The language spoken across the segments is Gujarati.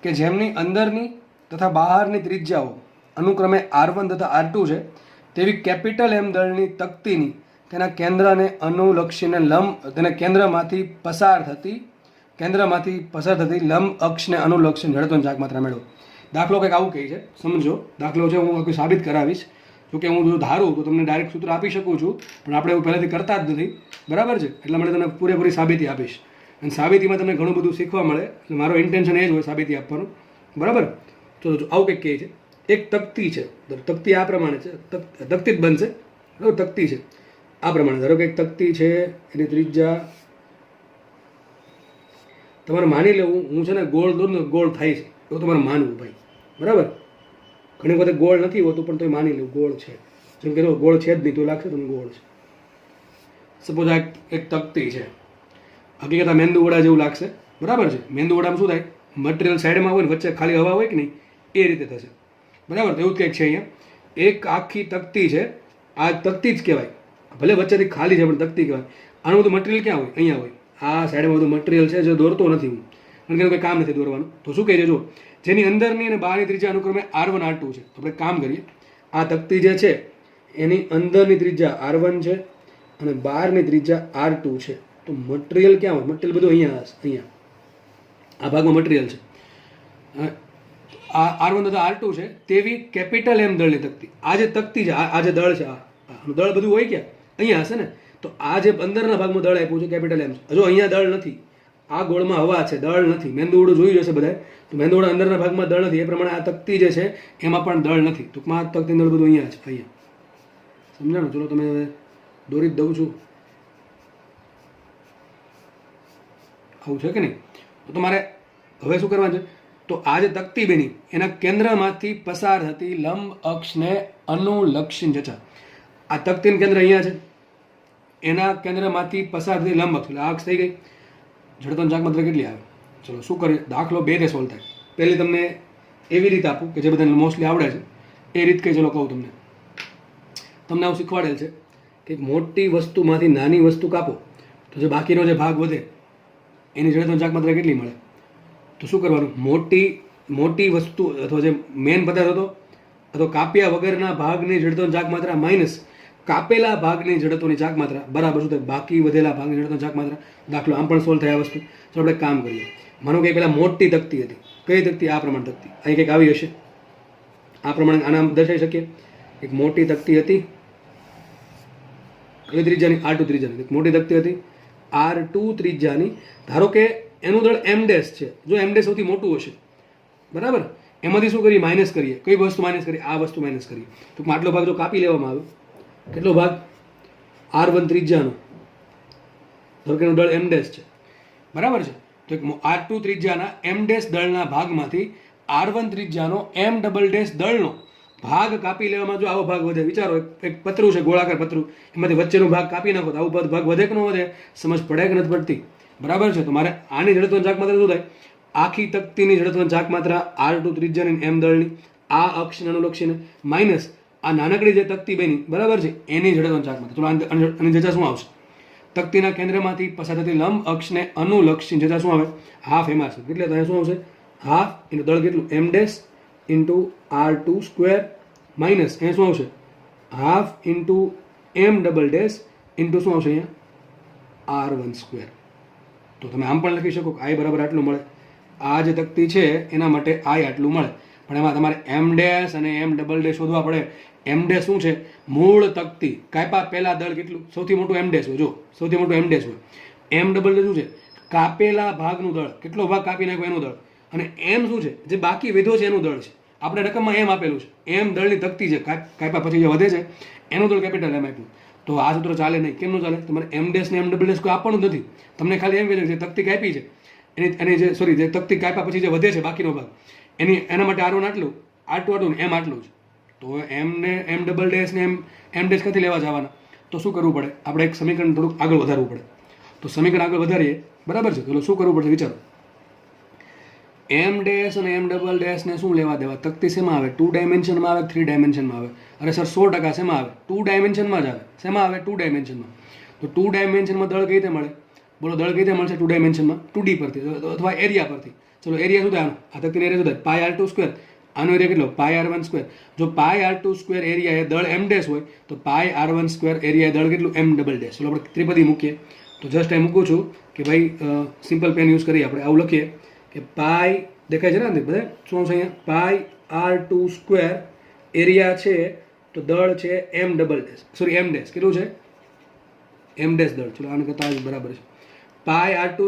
કે જેમની અંદરની તથા બહારની ત્રિજ્યાઓ અનુક્રમે R1 તથા R2 છે તેવી કેપિટલ એમ દળની તકતીની તેના કેન્દ્રને અનુલક્ષીને તેના કેન્દ્રમાંથી પસાર થતી લંબ અક્ષને અનુલક્ષીને જડત્વની ચાકમાત્રા મેળવો. દાખલો કંઈક આવું કહે છે, સમજો. દાખલો છે, હું કોઈ સાબિત કરાવીશ. જોકે હું જો ધારું તો તમને ડાયરેક્ટ સૂત્ર આપી શકું છું, પણ આપણે એવું પહેલાંથી કરતા જ નથી, બરાબર છે. એટલા માટે તમને પૂરેપૂરી સાબિતી આપીશ, અને સાબિતીમાં તમને ઘણું બધું શીખવા મળે. એટલે મારો ઇન્ટેન્શન એ જ હોય સાબિતી આપવાનું, બરાબર. ચલો, આવું કંઈક કહે છે. એક તકતી છે, તકતી આ પ્રમાણે છે, તકતી જ બનશે, બરાબર. તકતી છે આ પ્રમાણે. ધારો કે એક તકતી છે, એની ત્રિજ્યા તમારે માની લેવું. હું છે ને ગોળ દોરું ને ગોળ થાય છે એવું તમારે માનવું, ભાઈ, બરાબર. ઘણી વખત ગોળ નથી હોતું, પણ તો માની લેવું ગોળ છે. જેમ કે ગોળ છે જ નહીં તો લાગશે તમને ગોળ છે. સપોઝ આ એક તકતી છે, હકીકત આ મેંદુ વડા જેવું લાગશે, બરાબર છે. મેંદુ વડામાં શું થાય, મટીરિયલ સાઈડમાં હોય ને વચ્ચે ખાલી હવા હોય કે નહીં, એ રીતે થશે, બરાબર. તો એવું જ કંઈક છે અહીંયા. એક આખી તકતી છે, આ તકતી જ કહેવાય, ભલે વચ્ચેથી ખાલી છે પણ તકતી કહેવાય. આનું બધું મટીરિયલ ક્યાં હોય, અહીંયા હોય. આ સાઈડમાં બધું મટીરિયલ છે જે દોરતો નથી હું, કારણ કે એનું કંઈ કામ નથી દોરવાનું. તો શું કહે છે, જો જેની અંદરની અને બહારની ત્રિજ્યા અનુક્રમે R1 R2 છે. તો આપણે કામ કરીએ. આ તકતી જે છે એની અંદરની ત્રિજ્યા R1 છે અને બહારની ત્રિજ્યા R2 છે. તો મટીરિયલ ક્યાં હોય, મટીરિયલ બધું અહીંયા હશે. અહીંયા આ ભાગમાં મટીરિયલ છે. આ R1 તથા R2 છે તેવી કેપિટલ એમ દળની તકતી. આ જે તકતી છે, આ જે દળ છે, આનું દળ બધું હોય ક્યાં, અહીંયા હશે ને. તો આ જે અંદરના ભાગમાં દળ આપ્યું છે કેપિટલ એમ, જો અહીંયા દળ નથી, આ ગોળમાં હવા છે, દળ નથી. મેંદુવડું જોયું જશે બધાએ, તો મેંદુવડા અંદરના ભાગમાં દળ નથી. એ પ્રમાણે આ તકતી જે છે એમાં પણ દળ નથી. ટૂંકમાં આ તકતી દળ બધું અહીંયા છે, અહીંયા. સમજાણું? ચલો તમે હવે દોરી જ દઉં છું. આવું છે કે નહીં? તો તમારે હવે શું કરવાનું છે, તો આ જે તકતી બની એના કેન્દ્રમાંથી પસાર થતી લંબ અક્ષને અનુલક્ષીને જતા. આ તકતીનું કેન્દ્ર અહીંયા છે, એના કેન્દ્રમાંથી પસાર થતી લંબ અક્ષ, એટલે આ અક્ષ થઈ ગઈ. જડત્વની ચાકમાત્રા કેટલી આવે? ચલો શું કરીએ, દાખલો 2 થી સોલ્વ થાય. પહેલી તમને એવી રીત આપું કે જે બધાને મોસ્ટલી આવડે છે એ રીત કઈ. ચલો કહું તમને આવું શીખવાડેલ છે કે મોટી વસ્તુમાંથી નાની વસ્તુ કાપો તો જે બાકીનો જે ભાગ વધે એની જડત્વની ચાકમાત્રા કેટલી મળે? તો શું કરવાનું, મોટી વસ્તુ અથવા જે મેન પદાર્થ હતો અથવા કાપ્યા વગરના ભાગની જડત્વની ચાકમાત્રા માઇનસ કાપેલા ભાગની જડત્વની ચાકમાત્રા બરાબર શું થાય, બાકી વધેલા ભાગની જડત્વની ચાકમાત્રા. દાખલો આમ પણ સોલ્વ થાય આ વસ્તુ. તો આપણે કામ કરીએ. માનો કે પહેલાં મોટી તકતી હતી. કઈ તકતી? આ પ્રમાણે તકતી. અહીં કંઈક આવી હશે, આ પ્રમાણે આના દર્શાવી શકીએ. એક મોટી તકતી હતી, કઈ ત્રિજ્યાની? R2 ત્રિજ્યાની. એક મોટી તકતી હતી R2 ત્રિજ્યાની. ધારો કે એનું દળ M' છે. જો M' સૌથી મોટું હશે, બરાબર. એમાંથી શું કરીએ, માઇનસ કરીએ. કઈ વસ્તુ માઇનસ કરીએ? આ વસ્તુ માઇનસ કરીએ. ટૂંકમાં આટલો ભાગ જો કાપી લેવામાં આવે, કેટલો ભાગ? R1 ત્રિજ્યાનો. ધારો કે એનું દળ M' છે, બરાબર છે. તો એક R2 ત્રિજ્યાના M' દળના ભાગમાંથી R1 ત્રિજ્યાનો M' દળનો ભાગ કાપી લેવામાં જો આવો ભાગ વધે, વિચારો એક પતરું છે, ગોળાકાર પતરું, એમાંથી વચ્ચેનો ભાગ કાપી નાખો તો આવો ભાગ વધે કે ન વધે? સમજ પડે કે નથી પડતી? બરાબર છે. તો મારે આની જડત્વની ચાકમાત્રા શું થાય? આખી તકતીની જડત્વની ચાકમાત્રા R2 ત્રિજ્યાની M દળની આ અક્ષને અનુલક્ષીને માઇનસ આ નાનકડી જે તકતી બની, બરાબર છે, એની જડત્વની ચાકમાત્રા. ચલો આની જતા શું આવશે? તકતીના કેન્દ્રમાંથી પસાર થતી લંબ અક્ષને અનુલક્ષીને જતા શું આવે? હાફ એમ આવશે. એટલે ત્યાં શું આવશે? હાફ એનું દળ કેટલું? M' into R2 square minus અહીંયા શું આવશે? હાફ ઇન્ટુ M' ઇન્ટુ શું આવશે અહીંયા? R1 square. તો તમે આમ પણ લખી શકો કે I બરાબર આટલું મળે. આ જે તકતી છે એના માટે I આટલું મળે, પણ એમાં તમારે M' અને M' શોધવા પડે. M' શું છે? મૂળ તકતી કાપ્યા પહેલા દળ કેટલું? સૌથી મોટું M' હોય. જો સૌથી મોટું M' હોય. M' શું છે? કાપેલા ભાગનું દળ. કેટલો ભાગ કાપી નાખ્યો એનું દળ. અને M શું છે? જે બાકી વધ્યો છે એનું દળ છે. આપણે રકમમાં M આપેલું છે. M દળની તકતી છે, કાપ્યા પછી જે વધે છે એનું દળ કેપિટલ M આપ્યું. તો આ સૂત્ર ચાલે નહીં. કેમનું ચાલે? તમારે M' ને M' કોઈ આપવાનું નથી. તમને ખાલી એમ કહે છે જે તકતી કાપી છે એની જે તકતી કાપ્યા પછી જે વધે છે બાકીનો ભાગ, એના માટે R1 આટલું, R2 આટલું, M આટલું જ. તો M ને M' ને M' ક્યાંથી લેવા જવાના? તો શું કરવું પડે? આપણે એક સમીકરણ થોડુંક આગળ વધારવું પડે. તો સમીકરણ આગળ વધારીએ, બરાબર છે. તો શું કરવું પડશે વિચારો. M' અને M' ને શું લેવા દેવા? તકતી શેમાં આવે? 2 ડાયમેન્શનમાં આવે, 3 ડાયમેન્શનમાં આવે? અરે સર 100% શેમાં આવે? 2 ડાયમેન્શનમાં જ આવે. શેમાં આવે? 2 ડાયમેન્શનમાં. તો 2 ડાયમેન્શનમાં દળ કઈ રીતે મળે? બોલો, દળ કઈ રીતે મળશે 2 ડાયમેન્શનમાં? 2D પરથી અથવા એરિયા પરથી. ચલો એરિયા શું થાય આ તકતીનો એરિયા શું થાય પાય આર ટુ સ્ક્વેર. આનો એરિયા કેટલો પાય આર વન સ્ક્વેર. જો પાય આર ટુ સ્ક્વેર એરિયા એ દળ એમ ડેશ હોય તો pi R one square area દળ કેટલું એમ ડબલ ડેશ. ચલો આપણે ત્રિપદી મૂકીએ તો જસ્ટ અહીં મૂકું છું કે ભાઈ સિમ્પલ પેન યુઝ કરીએ આપણે. આવું લખીએ કે પાય દેખાય છે ને બધા શું આવશે અહીંયા પાય આર ટુ સ્ક્વેર એરિયા છે તો દળ છે એમ ડબલ ડેશ સોરી એમ ડેશ કેટલું છે એમ ડેશ દળ. ચલો આને કરતા બરાબર છે પાય આર ટુ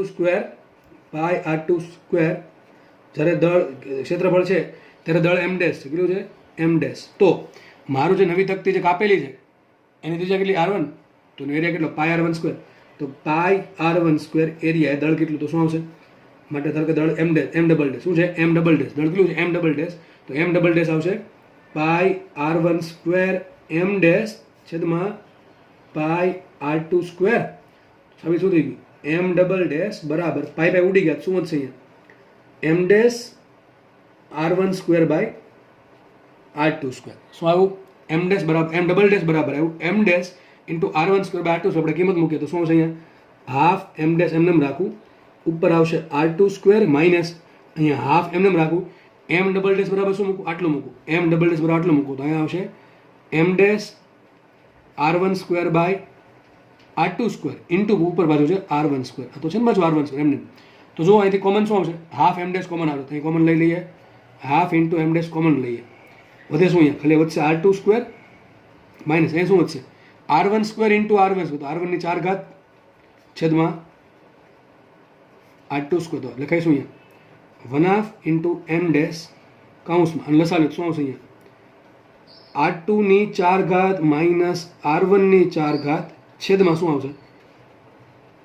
સ્ક્વેર જ્યારે દળ ક્ષેત્રફળ છે ત્યારે દળ એમ ડેશ છે કેટલું છે એમ ડેશ. તો મારું જે નવી તકતી જે કાપેલી છે એની ત્રિજ્યા કેટલી આર વન તો એરિયા કેટલો પાય આર વન સ્ક્વેર. તો pi R one square area દળ કેટલું તો શું આવશે માટે ધારો કે દળ M dash M double dash શું છે એમ ડબલ ડેશ દળ કેટલું છે એમ ડબલ ડેશ. તો એમ ડબલ ડેશ આવશે પાય આર વન સ્ક્વેર એમ ડેશ છેદમાં પાય આર ટુ સ્ક્વેર. હવે શું થઈ ગયું એમ ડબલ ડેશ બરાબર પાય પાય ઉડી ગયા શું વધશે અહીંયા M dash R one square by R two square. શું આવ્યું એમ ડેશ બરાબર એમ ડબલ ડેશ બરાબર આવ્યું M dash into R one square by R two square. આપણે કિંમત મૂકીએ તો શું આવશે અહીંયા હાફ એમ ડેશ એમને રાખવું ઉપર આવશે આર ટુ સ્ક્વેર માઇનસ અહીંયા હાફ એમને રાખવું એમ ડબલ ડેશ બરાબર શું મૂકું આટલું મૂકું એમ ડબલ ડેશ બરાબર આટલું મૂકું તો અહીંયા આવશે M dash R one square by R two square into ઉપર બાજુ છે આર વન સ્ક્વેર તો છે ને બાજુ આર વન સ્ક્વેર એમને. તો જો અહીંથી કોમન શું આવશે હાફ એમ ડેશ કોમન આવે તો અહીં કોમન લઈ લઈએ half into M dash common લઈએ વધે શું અહીંયા ખાલી વધશે R two square minus A શું વધશે R one square into R one square તો આર વનની 4 ઘાત છેદમાં આર ટુ સ્ક્વેર તો લખાય શું અહીંયા one half into M dash કાઉન્સમાં અને લસાઅ શું આવશે અહીંયા આર ટુની 4 ઘાત માઇનસ આર વનની 4 ઘાત છેદમાં શું આવશે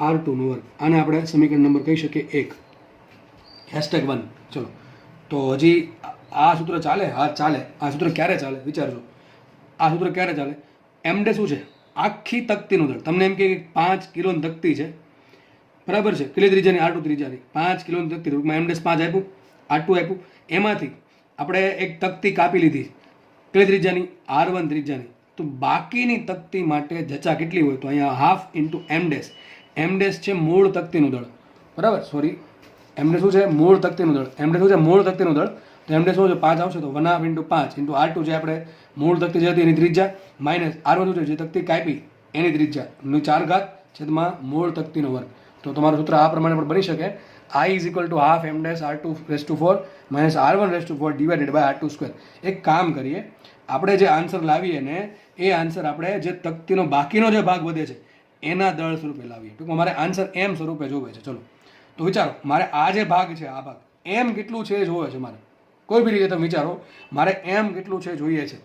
આર ટુનો વર્ગ. આને આપણે સમીકરણ નંબર કહી શકીએ 1 #1. ચલો તો હજી આ સૂત્ર ચાલે હા ચાલે આ સૂત્ર ક્યારે ચાલે વિચારજો આ સૂત્ર ક્યારે ચાલે એમ ડે શું છે આખી તકતીનું દળ. તમને એમ કે 5 કિલોની તકતી છે બરાબર છે કેટલી ત્રિજ્યાની આર ટુ ત્રિજ્યાની 5 કિલોની તકતી ટૂંકમાં એમ ડેશ 5 આપ્યું આર ટુ આપ્યું એમાંથી આપણે એક તકતી કાપી લીધી કેટલી ત્રિજ્યાની આર વન ત્રિજ્યાની. તો બાકીની તકતી માટે જચા કેટલી હોય તો અહીંયા હાફ ઇન્ટુ એમ ડેશ છે મૂળ તકતીનું દળ બરાબર સોરી એમ ડેશ શું છે મૂળ તકતીનું દળ એમ ડેશ શું છે મૂળ તકતીનું દળ. તો એમ ડેશ શું છે 5 આવશે તો 1/2 ઇન્ટુ 5 ઇન્ટુ આર ટુ જે આપણે મૂળ તકતી જે હતી એની ત્રિજ્યા માઇનસ આર વન જે તકતી કાપી એની ત્રિજ્યાની 4 ઘાત છેદમાં મૂળ તકતીનો વર્ગ. તો તમારું સૂત્ર આ પ્રમાણે પણ બની શકે I is equal to half m dash r2 raised to 4 minus r1 raised to 4 divided by r2 square. એક કામ કરીએ આપણે જે આન્સર લાવીએ ને એ આન્સર આપણે જે તકતીનો બાકીનો જે ભાગ વધે છે એના દળ સ્વરૂપે લાવીએ. ટૂંકમાં મારે આન્સર એમ સ્વરૂપે જોવે છે. ચલો તો વિચારો મારે આ જે ભાગ છે આ ભાગ એમ કેટલું છે એ જોવે છે મારે કોઈ બી રીતે તમે વિચારો મારે એમ કેટલું છે જોઈએ છે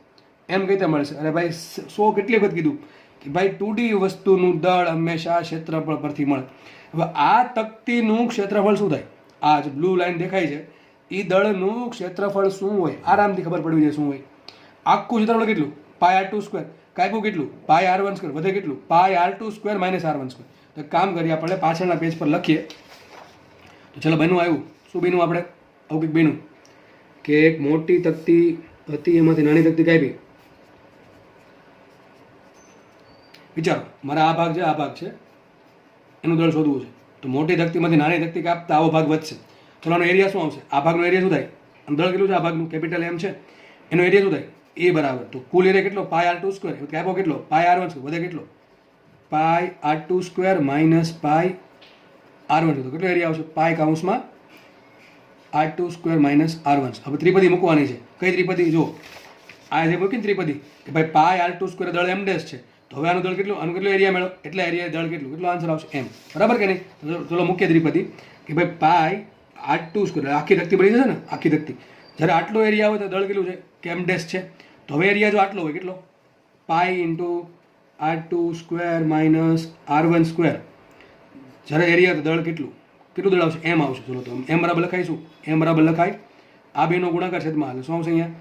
એમ કઈ રીતે મળશે અરે ભાઈ 100 કેટલી વખત કીધું કે ભાઈ 2D વસ્તુનું દળ હંમેશા ક્ષેત્રફળ પરથી મળે. હવે આ તકતીનું ક્ષેત્રફળ શું થાય આ જે બ્લુ લાઈન દેખાય છે એ દળનું ક્ષેત્રફળ શું હોય આરામથી ખબર પડવી જાય શું હોય. આખું ક્ષેત્રફળ કેટલું પાય આર ટુ સ્ક્વેર કાપ્યું કેટલું પાય આર વન સ્ક્વેર વધે કેટલું pi R two square minus R one square. તો કામ કરીએ આપણે પાછળના પેજ પર લખીએ તો ચલો બન્યું આવ્યું શું બન્યું આપણે આવું કંઈક બન્યું કે એક મોટી તકતી હતી એમાંથી નાની તકતી કાપી. વિચારો મારા આ ભાગ છે આ ભાગ છે એનું દળ શોધવું છે તો મોટી તકતીમાંથી નાની તકતી કાપતા આવો ભાગ વધશે. ચલો આનો એરિયા શું આવશે આ ભાગનો એરિયા શું થાય અને દળ કેટલું છે આ ભાગનું કેપિટલ એમ છે એનો એરિયા શું થાય એ બરાબર તો કુલ એરિયા કેટલો પાય આર ટુ સ્ક્વેર કાપ્યો કેટલો પાય આર વન સ્ક્વેર વધે કેટલો pi R two square minus pi R one તો કેટલો એરિયા આવશે પાય કાઉન્સમાં R two square minus R one. હવે ત્રિપદી મૂકવાની છે કઈ ત્રિપદી જો આ જે મૂકી ત્રિપદી કે ભાઈ પાય આર ટુ સ્ક્વેર દળ એમ ડેશ છે તો હવે આનું દળ કેટલું આનું કેટલો એરિયા મેળવો એટલે એરિયા દળ કેટલું કેટલો આન્સર આવશે એમ બરાબર કે નહીં. ચલો મુખ્ય ત્રિપદી કે ભાઈ પાય આર ટુ સ્ક્વેર આખી તકતી બની જશે ને આખી તકતી જ્યારે આટલો એરિયા હોય તો દળ કેટલું છે કે એમ ડેશ છે તો હવે એરિયા જો આટલો હોય કેટલો pi into R two square minus R one square જ્યારે એરિયા તો દળ કેટલું દળ આવશે એમ આવશે. ચલો તો એમ બરાબર લખાઈશું એમ બરાબર લખાય આ બેનો ગુણાકાર છેદમાં હાલે શું આવશે અહીંયા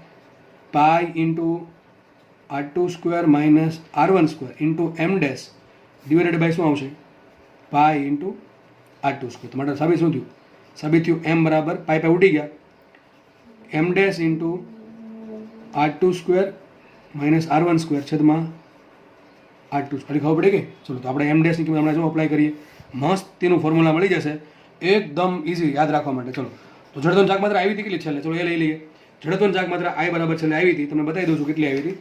pi into R two square minus R one square into M dash divided by શું આવશે pi into R two square. તો માટે સાબિત શું થયું સાબિત થયું એમ બરાબર પાય પાય ઉડી ગયા M dash into R two square minus R one square છેદમાં આર ટુ સ્ક્વેર ખબર પડે કે ચલો તો આપણે એમ ડેશની કિંમત હમણાં જો અપ્લાય કરીએ મસ્ત તેનું ફોર્મ્યુલા મળી જશે એકદમ ઇઝી યાદ રાખવા માટે. ચલો તો તો જડત્વની ચાક માત્રા આવી હતી કેટલી છેલ્લે, ચલો એ લઈ લઈએ. જડત્વની ચાક માત્રા I બરાબર છેલ્લે આવી હતી, તમને બતાવી દઉં છું કેટલી આવી હતી.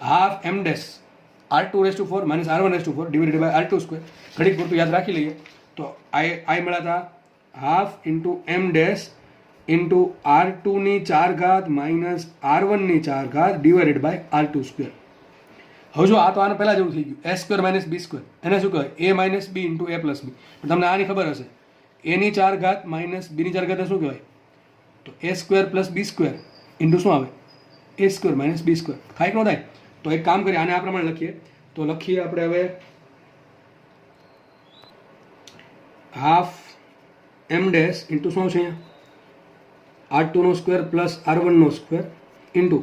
Half M dash R2⁴ minus R1⁴ divided by R2 square. ઘડીક પૂરતું યાદ રાખી લઈએ તો I મળ્યા હતા half into M dash into R2 4 ઘાત માઇનસ R1 4 ઘાત ડિવાઇડેડ બાય R2 સ્ક્વેર. હવે જો આ તો આને પહેલાં જેવું થઈ ગયું, a square minus B square, એને શું કહેવાય a minus B into a plus B. પણ તમને આની ખબર હશે a 4 ઘાત માઇનસ b 4 ઘાત શું કહેવાય, તો a square plus B square into શું આવે a square minus B square. થાય કે ન થાય? તો એક કામ કરીએ, આને આ પ્રમાણે લખીએ. તો લખીએ આપણે હવે હાફ એમ ડેશ ઇન્ટુ શું છે અહીંયા R2 square plus R1 square into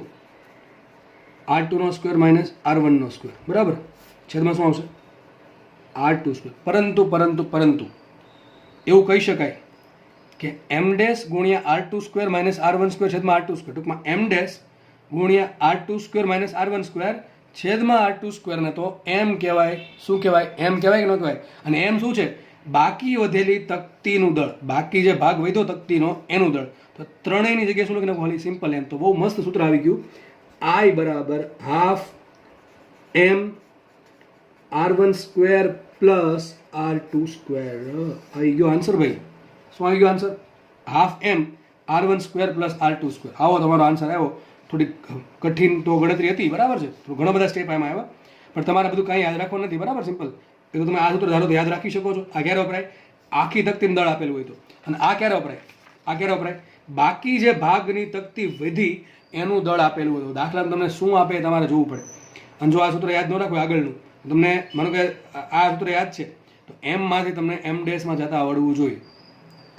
R2 square minus R1 square, બરાબર. છેદમાં શું આવશે R2 સ્ક્વેર. પરંતુ એવું કહી શકાય કે એમ ડેશ ગુણ્યા R2 square minus R1 square છેદમાં R2 સ્ક્વેર. ટૂંકમાં એમ ડેશ ગુણ્યા R2 square minus R1 square છેદમાં R2 સ્ક્વેરને તો એમ કહેવાય. શું કહેવાય? એમ કહેવાય કે ન કહેવાય? અને એમ શું છે? બાકી વધેલી તકતીનું દળ, બાકી જે ભાગ વધ્યો તકતીનો એનું દળ. તો ત્રણેયની જગ્યાએ શું લખી નાખવું? ખાલી સિમ્પલ એમ. તો બહુ મસ્ત સૂત્ર આવી ગયું. I બરાબર half M R1 square plus R2 square. આવી ગયો આન્સર ભાઈ. શું આવી ગયો answer? Half M R1 square plus R2 square. આવો તમારો આન્સર આવ્યો. થોડીક કઠિન તો ગણતરી હતી, બરાબર છે. તો ઘણા બધા સ્ટેપ આમાં આવ્યા, પણ તમારે બધું કાંઈ યાદ રાખવાનું નથી, બરાબર. સિમ્પલ. એ તો તમે આ સૂત્ર ધારો તો યાદ રાખી શકો છો. આ ક્યારે વપરાય? આખી તકતીનું દળ આપેલું હોય તો. અને આ ક્યારે વપરાય? આ ક્યારે વપરાય? બાકી જે ભાગની તકતી વધી એનું દળ આપેલું હોય તો. દાખલામાં તમને શું આપે એ તમારે જોવું પડે. અને જો આ સૂત્ર યાદ ન રાખો આગળનું, તમને માનો કે આ સૂત્ર યાદ છે તો એમમાંથી તમને એમ ડેશમાં જતા આવડવું જોઈએ,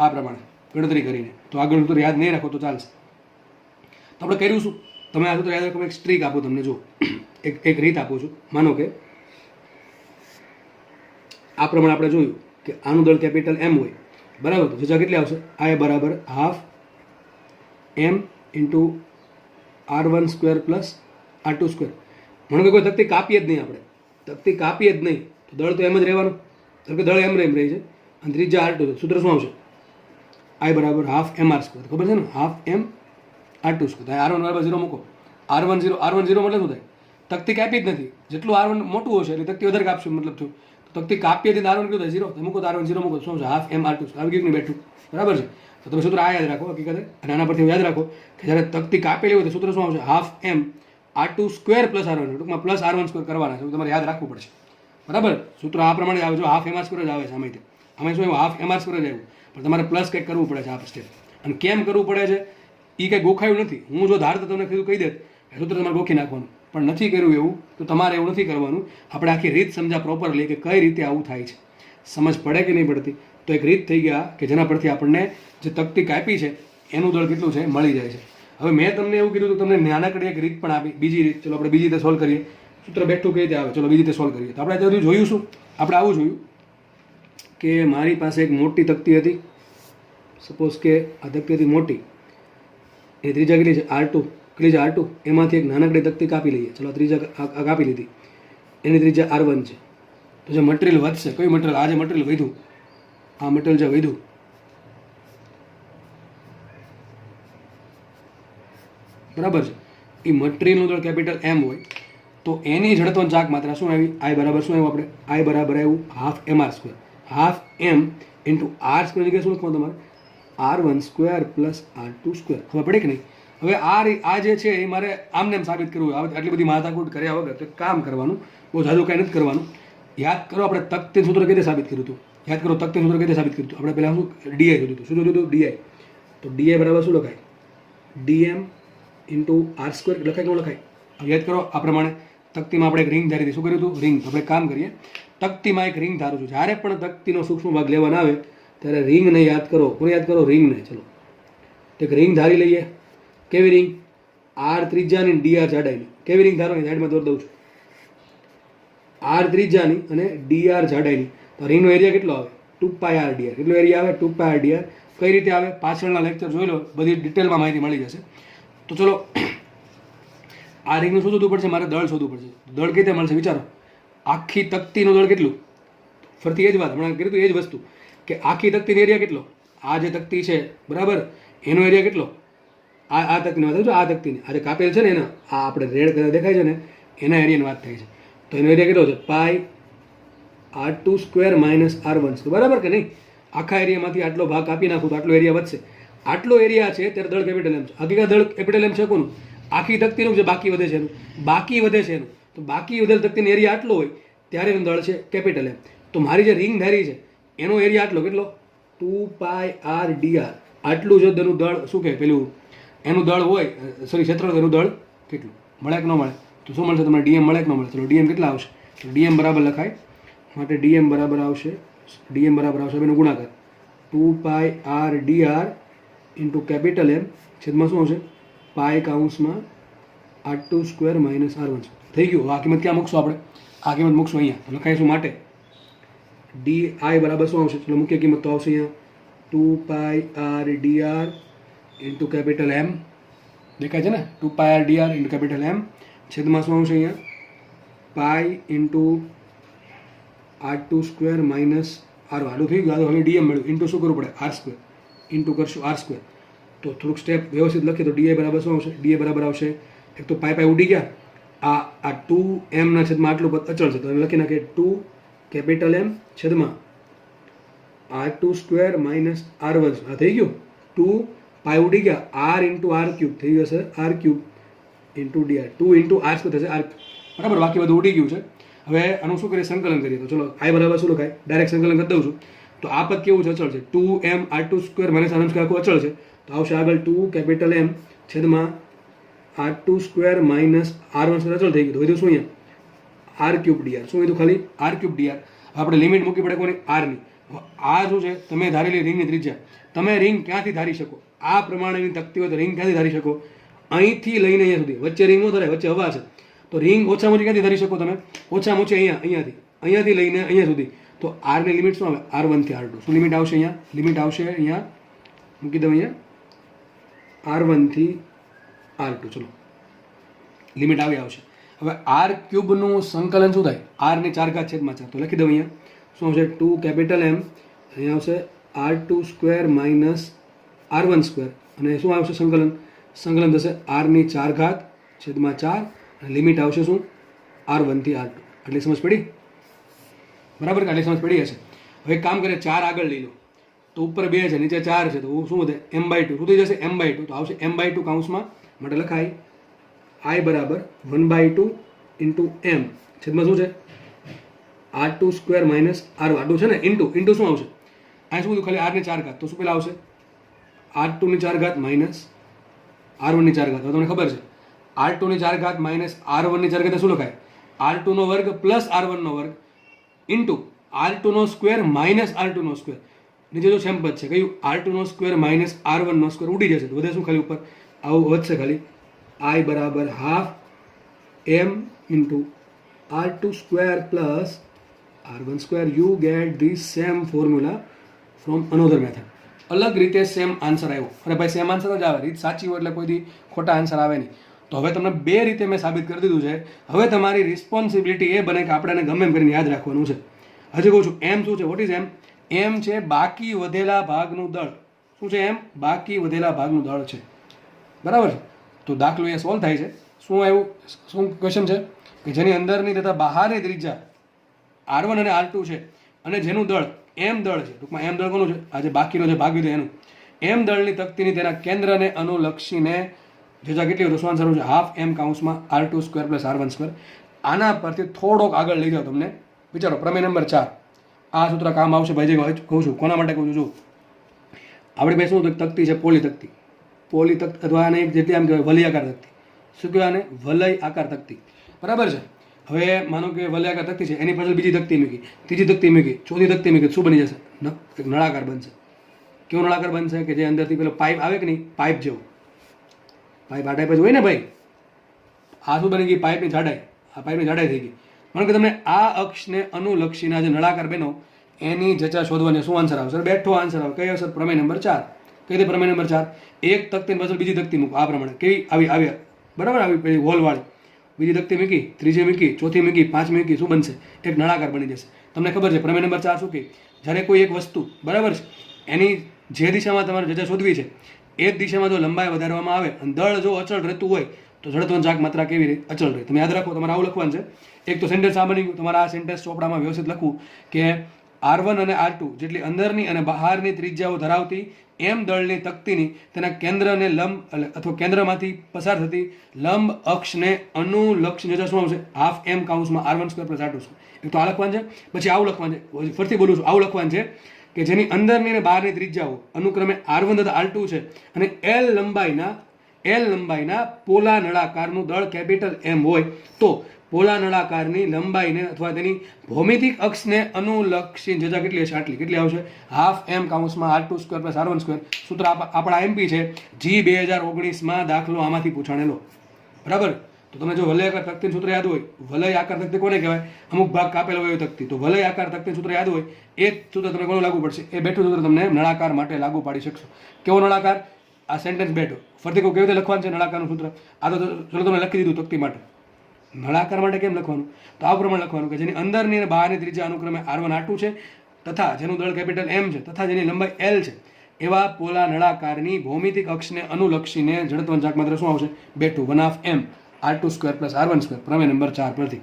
આ પ્રમાણે ગણતરી કરીને. તો આગળ સૂત્ર યાદ નહીં રાખો તો ચાલશે. તો આપણે કર્યું શું? તમે આ સૂત્ર યાદ રાખો, એક સ્ટ્રીક આપું તમને. જો એક રીત આપું છું. માનો કે આ પ્રમાણે આપણે જોયું કે આનું દળ કેપિટલ એમ હોય, બરાબર. તો જગ્યા કેટલી આવશે? I બરાબર half M into R1 square plus R2 square. માનો કે કોઈ તકતી કાપીએ જ નહીં, આપણે તકતી કાપીએ જ નહીં તો દળ તો એમ જ રહેવાનું. તો કે દળ એમ રહી છે. અને ત્રીજા R2 સૂત્ર શું આવશે? I બરાબર હાફ એમ આર સ્ક્વેર. ખબર છે ને? Half M R2 square. R1 બરાબર 0 મૂકો. R1 0 એટલે શું થાય? તકતી કાપી જ નથી. જેટલું R1 મોટું હશે એટલે તકતી વધારે કાપશું, મતલબ થયું. તો તકતી કાપીએ હતી R1 કેટલું થાય? 0. તો મૂકો તો R1 0 મૂકો શું છે? હાફ એમ R2 આવી ગયું નહીં બેઠું, બરાબર છે. તો તમે સૂત્ર આ યાદ રાખો હકીકતે. અને આના પરથી યાદ રાખો કે જ્યારે તકતી કાપેલી હોય તો સૂત્ર શું આવશે? Half M R2 square plus R1. ટૂંકમાં પ્લસ R1 સ્ક્વેર કરવાના છે, તમારે યાદ રાખવું પડશે, બરાબર. સૂત્ર આ પ્રમાણે આવે. જો હાફ એમ આર સ્ક્વેર જ આવે છે આમાંથી. આમાં શું આવ્યું? હાફ એમ આર સ્ક્વેર જ આવ્યું. પણ તમારે પ્લસ કંઈક કરવું પડે છે આ સ્ટેપ. અને કેમ કરવું પડે છે એ કંઈ ગોખાયું નથી. હું જો ધાર તો તમને કીધું કહી દે સૂત્ર તમારે ગોખી નાખવાનું, પણ નથી કર્યું એવું તો તમારે એવું નથી કરવાનું. આપણે આખી રીત સમજા પ્રોપરલી કે કઈ રીતે આવું થાય છે, સમજ પડે કે નહીં પડતી. તો એક રીત થઈ ગયા કે જેના પરથી આપણને જે તકતી કાપી છે એનું દળ કેટલું છે મળી જાય છે. હવે મેં તમને એવું કીધું તો તમને નાનકડી એક રીત પણ આપી, બીજી રીત. ચલો આપણે બીજી રીતે સોલ્વ કરીએ. સૂત્ર બેઠું કઈ રીતે આવે, ચલો બીજી રીતે સોલ્વ કરીએ. તો આપણે અત્યારે જોયું શું? આપણે આવું જોયું કે મારી પાસે એક મોટી તકતી હતી. સપોઝ કે આ તકતી હતી મોટી, એ ત્રીજા કેટલી છે? R2. કેટલી છે? R2. એમાંથી એક નાનકડી તકતી કાપી લઈએ. ચલો ત્રીજા કાપી લીધી, એની ત્રીજા R1 છે. તો જે મટીરિયલ વધશે, કયું મટીરિયલ? આ જે મટીરિયલ વધ્યું, આ મટીરિયલ જે વધ્યું, બરાબર છે, એ મટીરિયલનું દળ કેપિટલ એમ હોય તો એની જડત્વની ચાક માત્રા શું આવી? I બરાબર શું આવ્યું? આપણે I બરાબર આવ્યું half M R square. Half M into R square જગ્યાએ શું લખવાનું તમારે? R1 square plus R2 square. ખબર પડે કે નહીં? હવે આ જે છે એ મારે આમને એમ સાબિત કરવું. આટલી બધી માથાકૂટ કર્યા વગર તો કામ કરવાનું, બહુ જાદુ કાંઈ નથી કરવાનું. યાદ કરો આપણે તકતી સૂત્ર કઈ રીતે સાબિત કર્યું હતું? યાદ કરો તકતી સૂત્ર કઈ રીતે સાબિત કર્યું હતું? આપણે પહેલાં શું DI જોયું હતું? શું જોયું હતું? DI. તો DI બરાબર શું લખાય? DM ઇન્ટુ આર સ્ક્વેર લખાય કે ન લખાય? યાદ કરો આ પ્રમાણે તકતીમાં આપણે એક રિંગ ધારી હતી. શું કર્યું હતું? રિંગ. આપણે કામ કરીએ, તકતીમાં એક રિંગ ધારું છું. જ્યારે પણ તકતીનો સૂક્ષ્મ ભાગ લેવાના આવે ત્યારે રિંગને યાદ કરો. કોને યાદ કરો? રિંગને. ચલો એક રિંગ ધારી લઈએ. કેવી રિંગ? R ત્રિજ્યાની DR જાડાઈની. કેવી રિંગ ધારો? સાઈડમાં દોર દઉં છું. R ત્રિજ્યાની અને DR જાડાઈની. તો રિંગનો એરિયા કેટલો આવે? 2πr/dr. કેટલો એરિયા આવે? 2πr/dr. કઈ રીતે આવે? પાછળના લેક્ચર જોઈ લો, બધી ડિટેલમાં માહિતી મળી જશે. તો ચલો આ રિંગનું શું શોધવું પડશે? મારે દળ શોધવું પડશે. દળ કઈ રીતે મળશે? વિચારો. આખી તકતીનું દળ કેટલું? ફરતી એ જ વાત હમણાં કરી તો એ જ વસ્તુ કે આખી તકતીનો એરિયા કેટલો? આ જે તકતી છે, બરાબર, એનો એરિયા કેટલો? આ તકતીની વાત આ તકતીની આ જે કાપેલ છે ને એના આ આપણે રેડ કલર દેખાય છે ને એના એરિયાની વાત થાય છે. તો એનો એરિયા કેટલો છે? પાઈ r² માઇનસ r1². બરાબર કે નહીં? આખા એરિયામાંથી આટલો ભાગ કાપી નાખું તો આટલો એરિયા વધશે. આટલો એરિયા છે ત્યારે દળ કેપિટલ એમ છે. હકીકત દળ કેપિટલ એમ છે કોનું? આખી તકતીનું જે બાકી વધે છે એનું. બાકી વધે છે એનું. તો બાકી વધેલ તકતીનો એરિયા આટલો હોય ત્યારે એનું દળ છે કેપિટલ એમ. તો મારી જે રિંગ ધારી છે એનો એરિયા આટલો કેટલો? 2πr/dr. આટલું જો એનું દળ શું કહે પેલું એનું દળ હોય સોરી ક્ષેત્રફળ એનું દળ કેટલું મળે કે ન મળે? તો શું મળશે તમને? ડીએમ મળે કે ન મળે? ચલો ડીએમ કેટલા આવશે? તો ડીએમ બરાબર લખાય માટે ડીએમ બરાબર આવશે બેનો ગુણાકાર 2πr/dr ઇન્ટુ કેપિટલ એમ છેદમાં શું આવશે? પાઈ કૌંસમાં r² માઇનસ r1. થઈ ગયું. આ કિંમત ક્યાં મૂકશું આપણે? આ કિંમત મૂકશું અહીંયા. તો લખાઈશું માટે ડી આઈ બરાબર શું આવશે? ચલો મુખ્ય કિંમત તો આવશે અહીંયા 2πr/dr ઇન્ટુ કેપિટલ એમ. દેખાય છે ને? 2πr/dr ઇન્ટુ કેપિટલ એમ છેદમાં શું આવશે અહીંયા? પાઈ ઇન્ટુ r² માઇનસ r1. આટલું થઈ ગયું. હવે ડીએમ મળ્યું. ઇન્ટુ શું કરવું પડે? r². ઇન્ટુ કરશું r². તો થોડુંક સ્ટેપ વ્યવસ્થિત લખીએ તો ડીઆઈ બરાબર શું આવશે? ડીએ બરાબર આવશે એક તો પાઈ ઉડી ગયા. આ 2m ના છેદમાં આટલું પદ અચળ છે તો એને લખી નાખીએ 2 કેપિટલ એમ છેદમાં r² માઇનસ r1. આ થઈ ગયું. 2 પાઈ ઉડી ગયા. r ઇન્ટુ r³ થઈ જશે r³ into dr. 2 into r² થશે r. બરાબર. બાકી બધું ઉડી ગયું છે. હવે આનું શું કરીએ? સંકલન કરીએ. તો ચલો i બરાબર શું લખાય? ડાયરેક્ટ સંકલન કરી દઉં છું. તો આ પદ કેવું છે? અચળ છે. 2m r² માઇનસ r1² આખું અચળ છે. તો આવશે આગળ 2 કેપિટલ એમ છેદમાં r² માઇનસ r1² અચળ થઈ ગયું. તો વધ્યું શું અહીંયા? r³ dr. શું વધ્યું? ખાલી r³ dr. આપણે લિમિટ મૂકી પડે કોની? r ની. આ શું છે? તમે ધારેલી રિંગની ત્રિજ્યા. તમે રિંગ ક્યાંથી ધારી શકો? આ પ્રમાણેની તકતી હોય તો રિંગ ક્યાંથી ધારી શકો? અહીંથી લઈને અહીંયા સુધી. વચ્ચે રિંગ ન ધરાય, વચ્ચે હવા છે. તો રિંગ ઓછામાં ઓછી ક્યાંથી ધારી શકો તમે? ઓછામાં ઓછી અહીંયાથી લઈને અહીંયા સુધી. તો r ની લિમિટ શું આવે? r1 થી r2. શું લિમિટ આવશે અહીંયા? લિમિટ આવશે અહીંયા મૂકી દઉં અહીંયા r1 થી r2. ચલો લિમિટ આવી આવશે. હવે r³ નું સંકલન શું થાય? r ની 4 છેદમાં 4. તો લખી દઉં અહીંયા શું આવશે? 2 કેપિટલ એમ અહીંયા આવશે r² માઇનસ r1². અને શું આવશે સંકલન? સંકલન થશે r ની 4 છેદમાં 4 અને લિમિટ આવશે શું? r1 થી r2. આટલી સમજ પડી? બરાબર કે? આટલી સમજ પડી હશે. હવે એક કામ કરે 4 આગળ લઈ લો તો ઉપર 2 છે નીચે 4 છે તો શું વધે? m/2. શું થઈ જશે? m/2. તો આવશે m/2 કૌંસમાં માટે લખાય i બરાબર 1/2 ઇન્ટુ m છેદમાં શું છે? r² minus r1. આટલું છે ને ઇન્ટુ શું આવશે? અહીં શું બધું ખાલી r ની 4 તો શું પેલા આવશે? r2 ની 4 માઇનસ r1 ની 4. હવે તમને ખબર છે r2 ની 4 માઇનસ r1 ની 4 શું લખાય? r2 નો વર્ગ પ્લસ r1 નો વર્ગ ઇન્ટુ r2 નો સ્ક્વેર માઇનસ r2 નો સ્ક્વેર. નીચે જો સેમ પદ છે કયું? r2 નો સ્ક્વેર માઇનસ r1 નો સ્ક્વેર ઉડી જશે. વધે શું ખાલી ઉપર? આવું વધશે ખાલી i બરાબર half m into r2² plus r1². You get this same formula from another method. અલગ રીતે સેમ આન્સર આવ્યો. અરે ભાઈ સેમ આન્સર જ આવે. રીત સાચી હોય એટલે કોઈ દી ખોટા આન્સર આવે નહીં. તો હવે તમને 2 રીતે મેં સાબિત કરી દીધું છે. હવે તમારી રિસ્પોન્સિબિલિટી એ બને કે આપણે એને ગમે એમ કરીને યાદ રાખવાનું છે. હજી કહું છું એમ શું છે? What is am? એમ છે બાકી વધેલા ભાગનું દળ. શું છે એમ? બાકી વધેલા ભાગનું દળ છે. બરાબર છે? તો દાખલો એ સોલ્વ થાય છે. શું આવ્યું? શું ક્વેશ્ચન છે કે જેની અંદરની તથા બહારની ત્રિજ્યા r1 અને r2 છે અને જેનું દળ m દળ છે. ટૂંકમાં m દળ કોનું છે? આ જે બાકીનો જે ભાગ લીધો એનું m દળની તકતીની તેના કેન્દ્રને અનુલક્ષીને ત્રિજ્યા કેટલી હોય? તો શું આન્સર છે? હાફ m કૌંસમાં r2² પ્લસ r1². આના પરથી થોડોક આગળ લઈ જાઓ. તમને વિચારો પ્રમેય નંબર 4. આ સૂત્ર કામ આવશે ભાઈ. જે કહું છું કોના માટે કહું છું? જો આપણી પાસે શું તકતી છે? પોલી તકતી. પોલી તકતી અથવા આને એક જેટલી આમ કહેવાય વલયાકાર તકતી. શું કહેવાય આને? વલય આકાર તકતી. બરાબર છે? હવે માનો કે વલયાકાર તકતી છે એની પાછળ બીજી તકતી મૂકી, ત્રીજી તકતી મૂકી, ચોથી તકતી મૂકી. શું બની જશે? એક નળાકાર બનશે. કેવો નળાકાર બનશે? કે જે અંદરથી પેલો પાઇપ આવે કે નહીં, પાઇપ જેવો. પાઇપ આ ટાઈપ જ હોય ને ભાઈ. આ શું બની ગઈ? પાઇપની જાડાઈ. આ પાઇપની જાડાઈ થઈ ગઈ. માનો કે તમને આ અક્ષને અનુલક્ષીના જે નળાકાર બનો એની જચા શોધવાની શું આન્સર આવશે? બેઠો આન્સર આવે. કઈ આવશે? પ્રમેય નંબર 4. કઈ રીતે પ્રમેય નંબર 4? એક તકતીની પાછળ બીજી તકતી મૂકો. આ પ્રમાણે કેવી આવી બરાબર? આવી પેલી હોલવાળી બીજી તકતી મૂકી, ત્રીજી મૂકી, ચોથી મૂકી, પાંચમી મૂકી. શું બનશે? એક નળાકાર બની જશે. તમને ખબર છે પ્રમેય નંબર 4 શું કહે? જ્યારે કોઈ એક વસ્તુ બરાબર છે એની જે દિશામાં તમારે જજા શોધવી છે એ જ દિશામાં જો લંબાઈ વધારવામાં આવે અને દળ જો અચળ રહેતું હોય તો જડત્વંચાક માત્રા કેવી રીતે અચળ રહે. તમે યાદ રાખો, તમારે આવું લખવાનું છે. એક તો સેન્ટેન્સ આ બની ગયું. તમારે આ સેન્ટેન્સ ચોપડામાં વ્યવસ્થિત લખવું કે R1 અને R2 જેટલી અંદરની અને બહારની ત્રિજ્યાઓ ધરાવતી એમ દળની તક્તીની તેના કેન્દ્રને લંબ અથવા કેન્દ્રમાંથી પસાર થતી લંબ અક્ષને અનુલક્ષીને શું આવશે? હાફ એમ કાઉન્સમાં R1 square plus R2 square. એક તો આ લખવાનું છે. પછી આવું લખવાનું છે, ફરીથી બોલું છું, આવું લખવાનું છે કે જેની અંદરની અને બહારની ત્રિજ્યાઓ અનુક્રમે R1 તથા R2 છે અને L લંબાઈના પોલા નળાકારનું દળ કેપિટલ M હોય તો પોલા નળાકારની લંબાઈને અથવા તેની ભૌમિતિક અક્ષને અનુલક્ષી જજા કેટલી હશે? કેટલી આવશે? હાફ એમ કાઉન્સમાં R2 square plus R1 square. સૂત્ર આપણા MP છે G 2019માં દાખલો આમાંથી પૂછાણેલો. બરાબર? તો તમે જો વલય આકાર તકતીનું સૂત્ર યાદ હોય, વલય આકાર તકતી કોને કહેવાય? અમુક ભાગ કાપેલો હોય તકતી. તો વલય આકાર તકતીનું સૂત્ર યાદ હોય, એ જ સૂત્ર તમને કોનું લાગુ પડશે? એ બેઠું સૂત્ર તમને નળાકાર માટે લાગુ પાડી શકશો. કેવો નળાકાર? આ સેન્ટેન્સ બેઠો. ફરીથી કેવી રીતે લખવાનું છે નળાકારનું સૂત્ર? આ તો ચલો તમને લખી દીધું તકતી માટે. નળાકાર માટે કેમ લખવાનું? તો આ પ્રમાણે લખવાનું કે જેની અંદરની અને બહારની ત્રિજ્યા અનુક્રમે R1 R2 છે તથા જેનું દળ કેપિટલ M છે તથા જેની લંબાઈ L છે એવા પોલા નળાકારની ભૌમિતિક અક્ષને અનુલક્ષીને જડત્વંચાક માત્ર શું આવશે? બેઠું 1/2 M R2 square plus R1 square. પ્રમેય નંબર 4 પરથી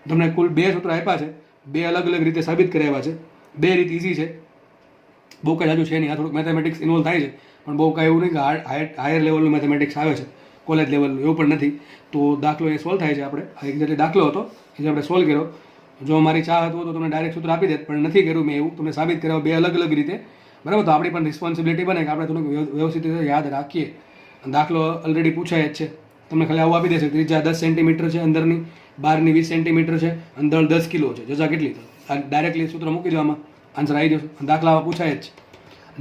તમને કુલ 2 સૂત્ર આપ્યા છે. 2 અલગ અલગ રીતે સાબિત કર્યા છે. 2 રીત ઇઝી છે, બહુ કંઈ જાજુ છે નહીં. આ થોડુંક મેથેમેટિક્સ ઇન્વોલ્વ થાય છે પણ બહુ કાંઈ એવું નહીં કે હાયર લેવલનું મેથેમેટિક્સ આવે છે, કોલેજ લેવલનું એવું પણ નથી. તો દાખલો એ સોલ્વ થાય છે. આપણે એક્ઝેક્ટલી દાખલો હતો એ જે આપણે સોલ્વ કર્યો. જો મારી ચાહ હતું તો તમને ડાયરેક્ટ સૂત્ર આપી દે, પણ નથી કર્યું મેં. એવું તમને સાબિત કર્યો 2 અલગ અલગ રીતે. બરાબર? તો આપણી પણ રિસ્પોન્સિબિલિટી બને કે આપણે થોડુંક વ્યવસ્થિત રીતે યાદ રાખીએ. દાખલો ઓલરેડી પૂછાય જ છે. તમને ખાલી આવું આપી દેશે, ત્રિજ્યા 10 સેન્ટીમીટર છે અંદરની, બહારની 20 સેન્ટીમીટર છે અને દળ 10 કિલો છે. જજા કેટલી? ડાયરેક્ટલી સૂત્ર મૂકી દેવામાં આન્સર આવી જશે. દાખલામાં પૂછાય જ.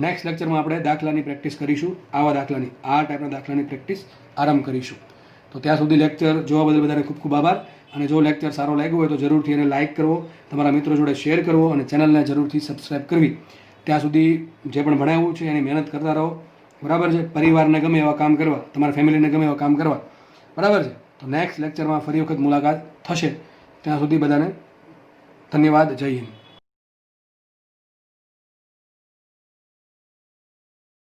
નેક્સ્ટ લેક્ચરમાં આપણે દાખલાની પ્રેક્ટિસ કરીશું. આવા દાખલાની, આ ટાઈપના દાખલાની પ્રેક્ટિસ આરંભ કરીશું. તો ત્યાં સુધી લેક્ચર જોવા બદલ બધાને ખૂબ ખૂબ આભાર. અને જો લેક્ચર સારો લાગ્યો હોય તો જરૂરથી એને લાઇક કરવો, તમારા મિત્રો જોડે શેર કરવો અને ચેનલને જરૂરથી સબસ્ક્રાઈબ કરવી. ત્યાં સુધી જે પણ ભણાવ્યું છે એની મહેનત કરતા રહો. બરાબર છે? પરિવારને ગમે એવા કામ કરવા, તમારા ફેમિલીને ગમે એવા કામ કરવા. બરાબર છે? તો નેક્સ્ટ લેક્ચરમાં ફરી વખત મુલાકાત થશે. ત્યાં સુધી બધાને ધન્યવાદ. જય હિન્દ.